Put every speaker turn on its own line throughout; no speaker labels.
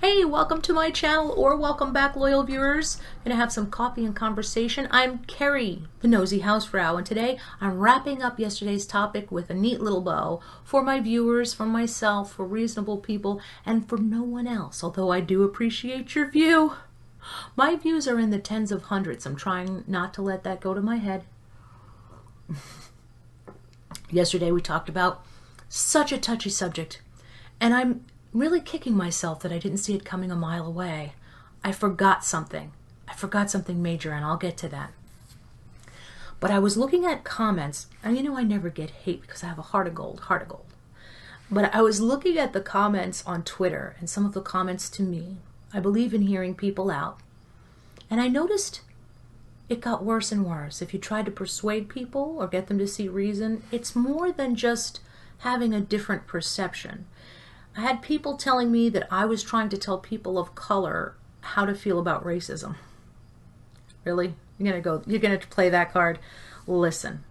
Hey, welcome to my channel, or welcome back, loyal viewers. Gonna have some coffee and conversation. I'm Kerry, the nosy housefrau, and today I'm wrapping up yesterday's topic with a neat little bow for my viewers, for myself, for reasonable people, and for no one else, although I do appreciate your view. My views are in the tens of hundreds. I'm trying not to let that go to my head. Yesterday we talked about such a touchy subject, and I'm really kicking myself that I didn't see it coming a mile away. I forgot something. I forgot something major, and I'll get to that. But I was looking at comments, and you know I never get hate because I have a heart of gold, heart of gold. But I was looking at the comments on Twitter and some of the comments to me. I believe in hearing people out. And I noticed it got worse and worse. If you tried to persuade people or get them to see reason, it's more than just having a different perception. I had people telling me that I was trying to tell people of color how to feel about racism. Really? You're gonna play that card? Listen,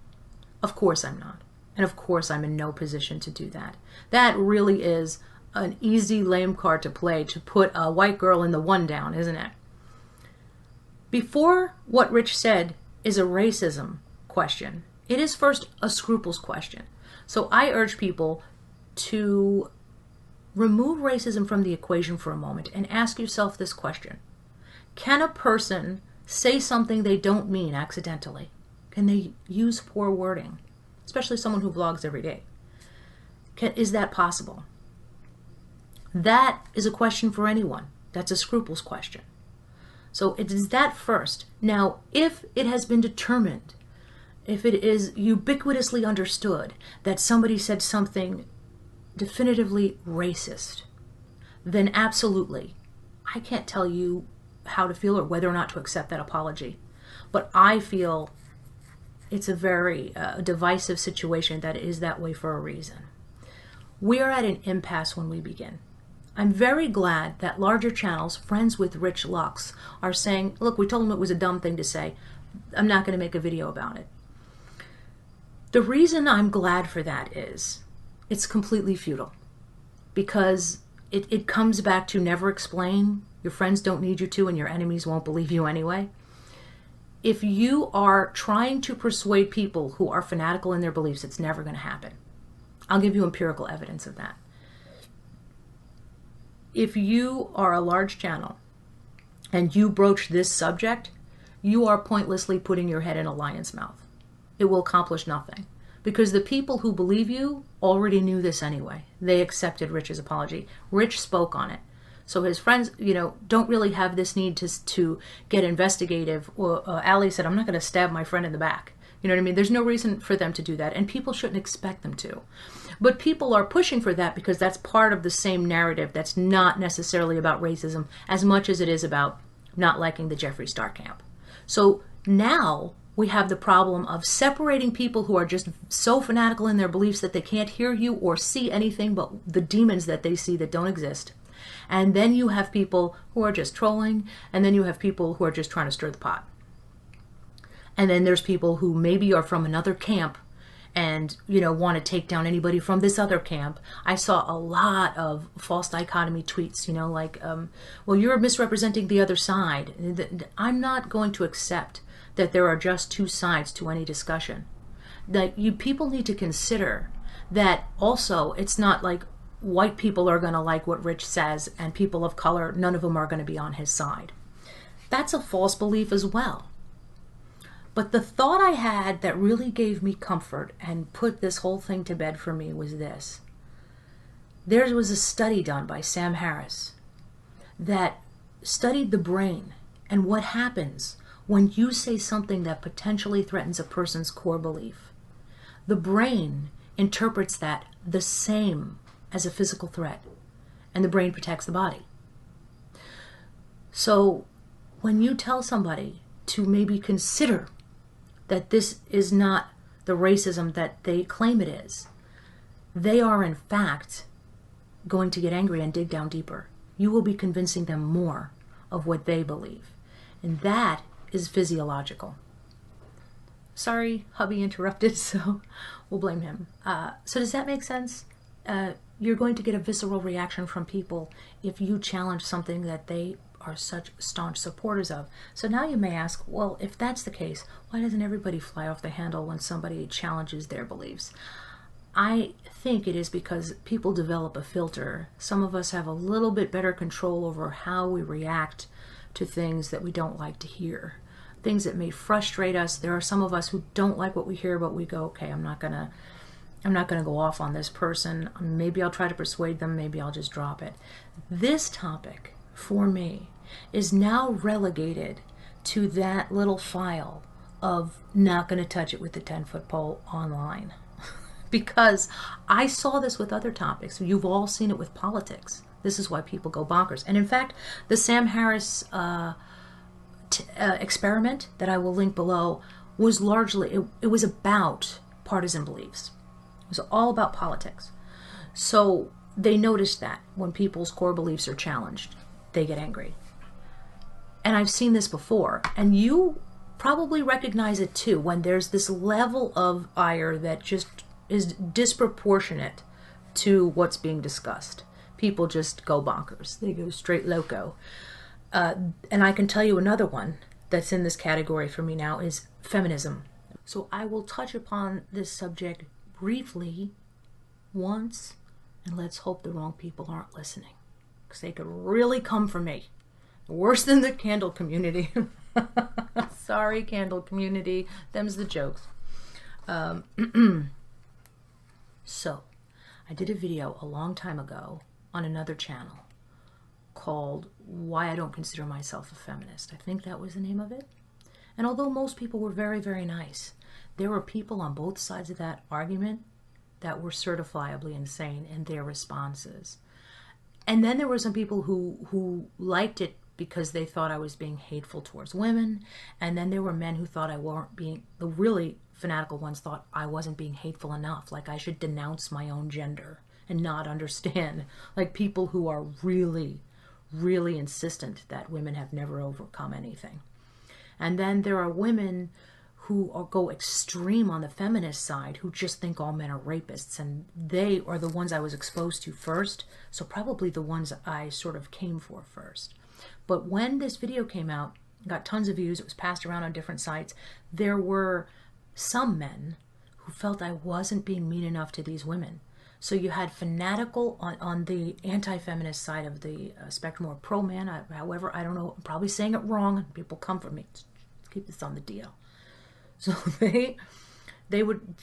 of course I'm not. And of course I'm in no position to do that. That really is an easy, lame card to play, to put a white girl in the one down, isn't it? Before what Rich said is a racism question, it is first a scruples question. So I urge people to remove racism from the equation for a moment and ask yourself this question. Can a person say something they don't mean accidentally? Can they use poor wording? Especially someone who vlogs every day. Is that possible? That is a question for anyone. That's a scruples question. So it is that first. Now, if it has been determined, if it is ubiquitously understood that somebody said something definitively racist, then absolutely, I can't tell you how to feel or whether or not to accept that apology. But I feel it's a very divisive situation that is that way for a reason. We are at an impasse when we begin. I'm very glad that larger channels, friends with Rich Lux, are saying, look, we told him it was a dumb thing to say. I'm not going to make a video about it. The reason I'm glad for that is it's completely futile, because it comes back to never explain. Your friends don't need you to, and your enemies won't believe you anyway. If you are trying to persuade people who are fanatical in their beliefs, it's never going to happen. I'll give you empirical evidence of that. If you are a large channel and you broach this subject, you are pointlessly putting your head in a lion's mouth. It will accomplish nothing. Because the people who believe you already knew this anyway. They accepted Rich's apology. Rich spoke on it. So his friends, don't really have this need to get investigative. Ally said, I'm not going to stab my friend in the back. You know what I mean? There's no reason for them to do that, and people shouldn't expect them to. But people are pushing for that because that's part of the same narrative that's not necessarily about racism as much as it is about not liking the Jeffree Star camp. So now we have the problem of separating people who are just so fanatical in their beliefs that they can't hear you or see anything but the demons that they see that don't exist. And then you have people who are just trolling, and then you have people who are just trying to stir the pot. And then there's people who maybe are from another camp and, want to take down anybody from this other camp. I saw a lot of false dichotomy tweets, like, well, you're misrepresenting the other side. I'm not going to accept that there are just two sides to any discussion. That people need to consider that also it's not like white people are going to like what Rich says and people of color, none of them are going to be on his side. That's a false belief as well. But the thought I had that really gave me comfort and put this whole thing to bed for me was this. There was a study done by Sam Harris that studied the brain and what happens when you say something that potentially threatens a person's core belief. The brain interprets that the same as a physical threat, and the brain protects the body. So when you tell somebody to maybe consider that this is not the racism that they claim it is, they are in fact going to get angry and dig down deeper. You will be convincing them more of what they believe. And that is physiological. Sorry, hubby interrupted, so we'll blame him. So does that make sense? you're going to get a visceral reaction from people if you challenge something that they are such staunch supporters of. So now you may ask, well, if that's the case, why doesn't everybody fly off the handle when somebody challenges their beliefs? I think it is because people develop a filter. Some of us have a little bit better control over how we react to things that we don't like to hear, things that may frustrate us. There are some of us who don't like what we hear, but we go, okay, I'm not gonna go off on this person. Maybe I'll try to persuade them, maybe I'll just drop it. This topic, for me, is now relegated to that little file of not going to touch it with the 10-foot pole online. Because I saw this with other topics. You've all seen it with politics. This is why people go bonkers. And in fact, the Sam Harris experiment that I will link below was largely, it was about partisan beliefs. It was all about politics. So they noticed that when people's core beliefs are challenged, they get angry. And I've seen this before, and you probably recognize it too, when there's this level of ire that just is disproportionate to what's being discussed. People just go bonkers. They go straight loco. And I can tell you another one that's in this category for me now is feminism. So I will touch upon this subject briefly once, and let's hope the wrong people aren't listening, because they could really come for me. Worse than the candle community. Sorry, candle community. Them's the jokes. So, I did a video a long time ago on another channel called Why I Don't Consider Myself a Feminist. I think that was the name of it. And although most people were very, very nice, there were people on both sides of that argument that were certifiably insane in their responses. And then there were some people who liked it because they thought I was being hateful towards women. And then there were men who thought I weren't being, the really fanatical ones thought I wasn't being hateful enough, like I should denounce my own gender and not understand, like people who are really, really insistent that women have never overcome anything. And then there are women who go extreme on the feminist side, who just think all men are rapists, and they are the ones I was exposed to first, so probably the ones I sort of came for first. But when this video came out, it got tons of views, it was passed around on different sites, there were some men who felt I wasn't being mean enough to these women. So you had fanatical on the anti-feminist side of the spectrum, or pro-man, however, I don't know, I'm probably saying it wrong, and people come for me. Let's keep this on the DL. So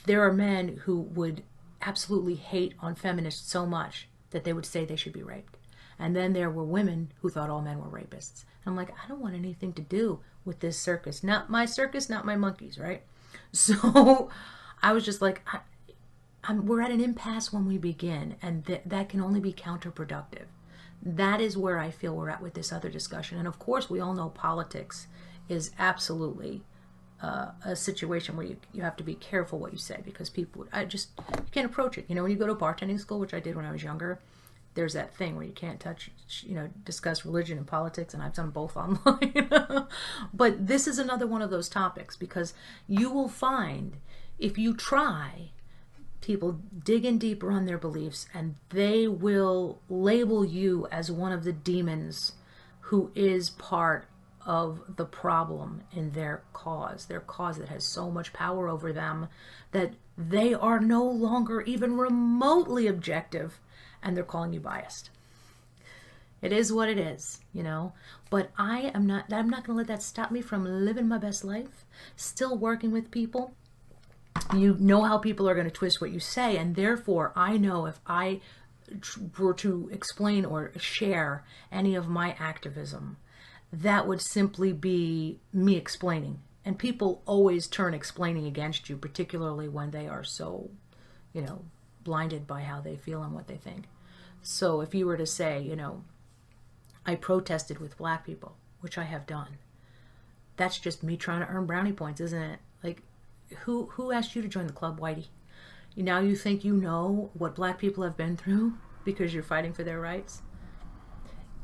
there are men who would absolutely hate on feminists so much that they would say they should be raped. And then there were women who thought all men were rapists. And I'm like, I don't want anything to do with this circus. Not my circus, not my monkeys, right? So I was just like, we're at an impasse when we begin, and that can only be counterproductive. That is where I feel we're at with this other discussion. And of course, we all know politics is absolutely a situation where you have to be careful what you say, because people, you can't approach it. You know, when you go to bartending school, which I did when I was younger, there's that thing where you can't discuss religion and politics, and I've done both online. But this is another one of those topics, because you will find, if you try, people dig in deeper on their beliefs, and they will label you as one of the demons who is part of the problem in their cause that has so much power over them that they are no longer even remotely objective, and they're calling you biased. It is what it is, you know. But I'm not going to let that stop me from living my best life, still working with people. You know how people are going to twist what you say, and therefore I know if I were to explain or share any of my activism, that would simply be me explaining. And people always turn explaining against you, particularly when they are so, blinded by how they feel and what they think. So if you were to say, I protested with black people, which I have done, that's just me trying to earn brownie points, isn't it? Like, who asked you to join the club, Whitey? Now you think you know what black people have been through because you're fighting for their rights?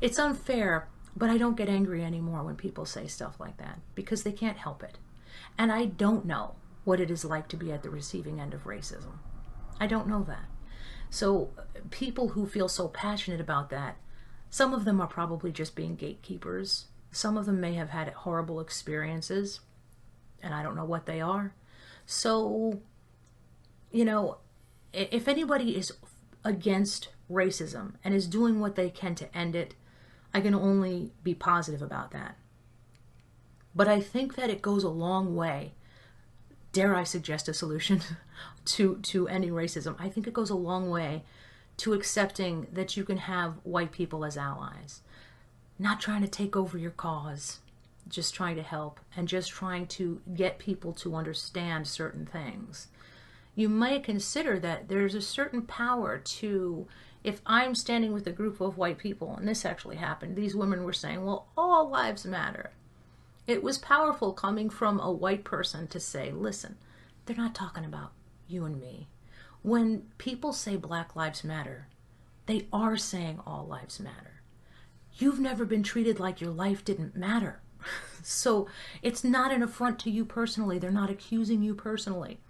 It's unfair, but I don't get angry anymore when people say stuff like that, because they can't help it. And I don't know what it is like to be at the receiving end of racism. I don't know that. So people who feel so passionate about that, some of them are probably just being gatekeepers. Some of them may have had horrible experiences, and I don't know what they are. So, you know, if anybody is against racism and is doing what they can to end it, I can only be positive about that. But I think that it goes a long way, dare I suggest a solution to ending racism. I think it goes a long way to accepting that you can have white people as allies, not trying to take over your cause, just trying to help and just trying to get people to understand certain things. You might consider that there's a certain power to, if I'm standing with a group of white people, and this actually happened, these women were saying, well, all lives matter. It was powerful coming from a white person to say, listen, they're not talking about you and me. When people say Black Lives Matter, they are saying all lives matter. You've never been treated like your life didn't matter. So it's not an affront to you personally. They're not accusing you personally.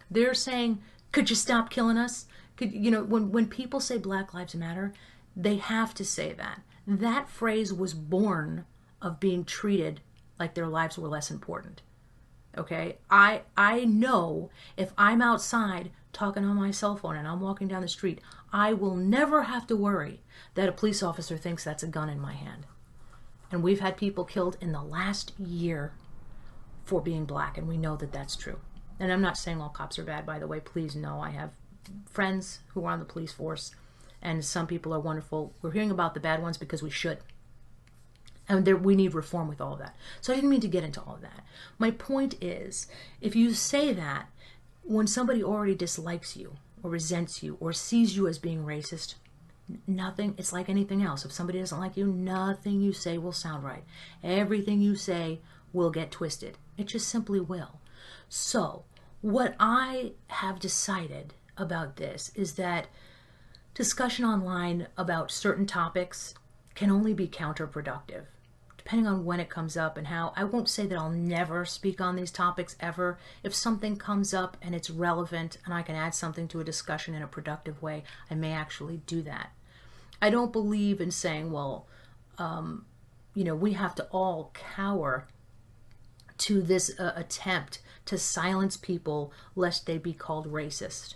They're saying, could you stop killing us? When people say Black Lives Matter, they have to say that. That phrase was born of being treated like their lives were less important. Okay? I know if I'm outside talking on my cell phone and I'm walking down the street, I will never have to worry that a police officer thinks that's a gun in my hand. And we've had people killed in the last year for being black, and we know that that's true. And I'm not saying all cops are bad, by the way. Please know I have friends who are on the police force, and some people are wonderful. We're hearing about the bad ones because we should. And we need reform with all of that. So I didn't mean to get into all of that. My point is, if you say that when somebody already dislikes you or resents you or sees you as being racist, nothing, it's like anything else. If somebody doesn't like you, nothing you say will sound right. Everything you say will get twisted. It just simply will. So what I have decided about this is that discussion online about certain topics can only be counterproductive, depending on when it comes up and how. I won't say that I'll never speak on these topics ever. If something comes up and it's relevant and I can add something to a discussion in a productive way, I may actually do that. I don't believe in saying, well, we have to all cower to this attempt to silence people lest they be called racist.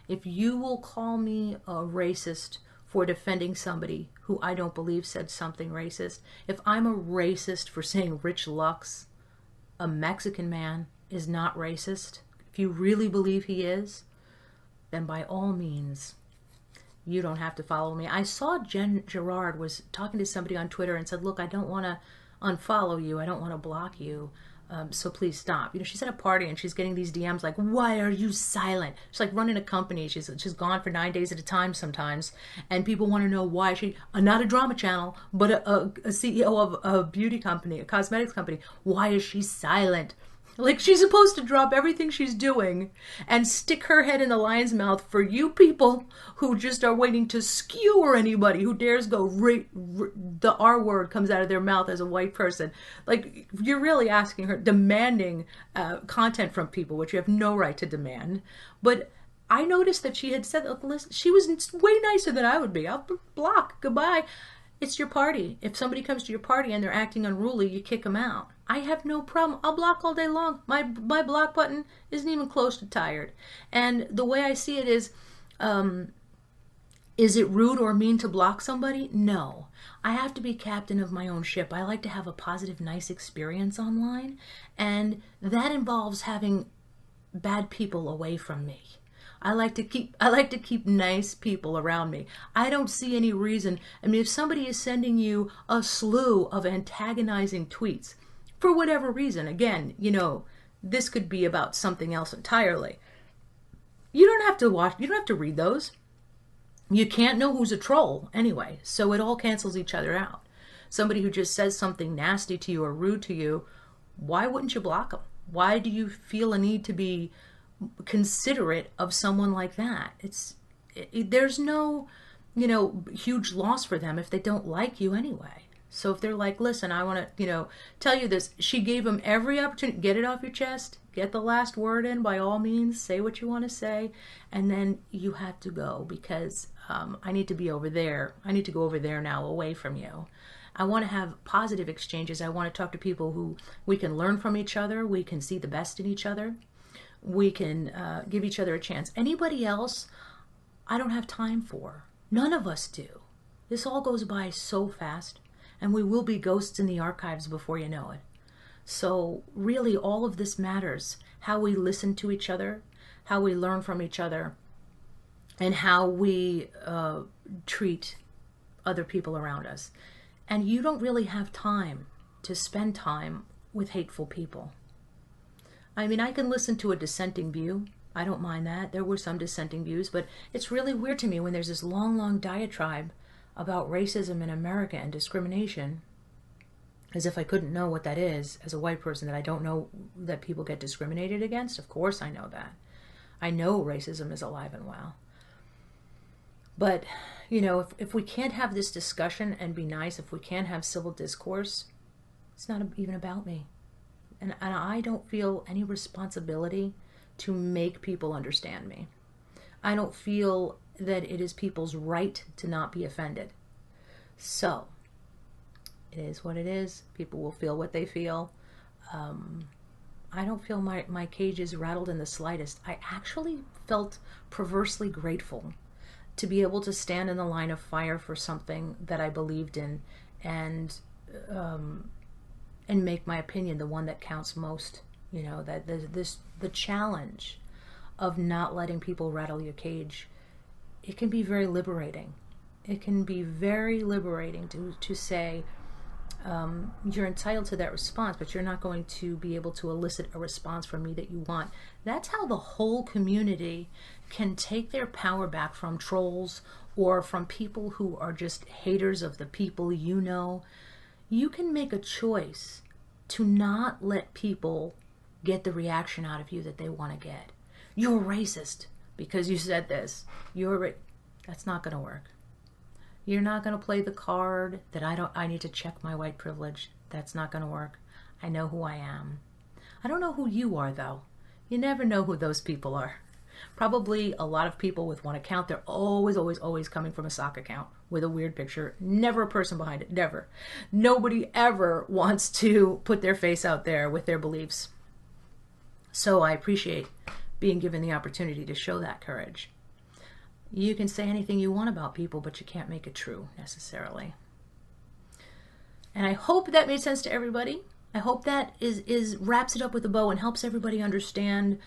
If you will call me a racist for defending somebody who I don't believe said something racist, if I'm a racist for saying Rich Lux, a Mexican man, is not racist, if you really believe he is, then by all means, you don't have to follow me. I saw Jen Gerard was talking to somebody on Twitter and said, look, I don't want to unfollow you. I don't want to block you. So please stop. She's at a party and she's getting these DMs like, why are you silent? She's like running a company. She's gone for 9 days at a time sometimes. And people want to know why she, not a drama channel, but a CEO of a beauty company, a cosmetics company. Why is she silent? Like, she's supposed to drop everything she's doing and stick her head in the lion's mouth for you people who just are waiting to skewer anybody who dares go, the R word comes out of their mouth as a white person. Like, you're really asking her, demanding content from people, which you have no right to demand. But I noticed that she had said, look, listen, she was way nicer than I would be. I'll block, goodbye. It's your party. If somebody comes to your party and they're acting unruly, you kick them out. I have no problem. I'll block all day long. My block button isn't even close to tired. And the way I see it is it rude or mean to block somebody? No. I have to be captain of my own ship. I like to have a positive, nice experience online. And that involves having bad people away from me. I like to keep nice people around me. I don't see any reason. I mean, if somebody is sending you a slew of antagonizing tweets, for whatever reason, again, this could be about something else entirely. You don't have to read those. You can't know who's a troll anyway, so it all cancels each other out. Somebody who just says something nasty to you or rude to you, why wouldn't you block them? Why do you feel a need to be considerate of someone like that? There's no, huge loss for them if they don't like you anyway. So if they're like, listen, I want to, tell you this, she gave him every opportunity. Get it off your chest. Get the last word in by all means. Say what you want to say. And then you had to go because I need to be over there. I need to go over there now away from you. I want to have positive exchanges. I want to talk to people who we can learn from each other. We can see the best in each other. We can give each other a chance. Anybody else, I don't have time for. None of us do. This all goes by so fast. And we will be ghosts in the archives before you know it. So really all of this matters. How we listen to each other, how we learn from each other, and how we treat other people around us. And you don't really have time to spend time with hateful people. I mean, I can listen to a dissenting view. I don't mind that. There were some dissenting views, but it's really weird to me when there's this long, long diatribe about racism in America and discrimination, as if I couldn't know what that is as a white person, that I don't know that people get discriminated against. Of course I know that. I know racism is alive and well. But, if we can't have this discussion and be nice, if we can't have civil discourse, it's not even about me. And I don't feel any responsibility to make people understand me. I don't feel that it is people's right to not be offended. So, it is what it is. People will feel what they feel. I don't feel my cage is rattled in the slightest. I actually felt perversely grateful to be able to stand in the line of fire for something that I believed in and make my opinion the one that counts most. That the challenge of not letting people rattle your cage, it can be very liberating. It can be very liberating to say, you're entitled to that response, but you're not going to be able to elicit a response from me that you want. That's how the whole community can take their power back from trolls or from people who are just haters of the people you know. You can make a choice to not let people get the reaction out of you that they want to get. You're racist because you said this. That's not going to work. You're not going to play the card that I need to check my white privilege. That's not going to work. I know who I am. I don't know who you are, though. You never know who those people are. Probably a lot of people with one account. They're always, always, always coming from a sock account with a weird picture. Never a person behind it. Never. Nobody ever wants to put their face out there with their beliefs. So I appreciate being given the opportunity to show that courage. You can say anything you want about people, but you can't make it true necessarily. And I hope that made sense to everybody. I hope that wraps it up with a bow and helps everybody understand,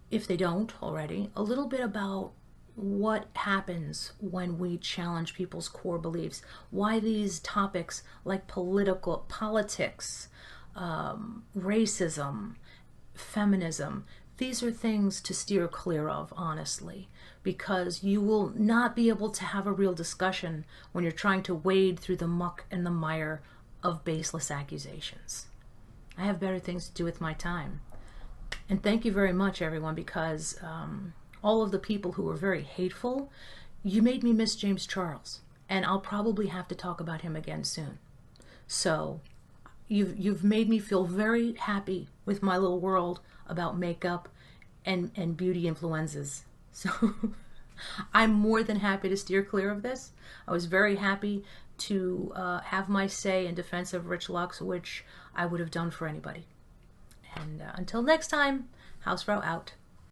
if they don't already, a little bit about what happens when we challenge people's core beliefs. Why these topics like politics, racism, feminism, these are things to steer clear of, honestly, because you will not be able to have a real discussion when you're trying to wade through the muck and the mire of baseless accusations. I have better things to do with my time. And thank you very much, everyone, because all of the people who were very hateful, you made me miss James Charles. And I'll probably have to talk about him again soon. So you've made me feel very happy with my little world about makeup and beauty influenzas. So I'm more than happy to steer clear of this. I was very happy to have my say in defense of Rich Lux, which I would have done for anybody. And until next time, Housefrau out.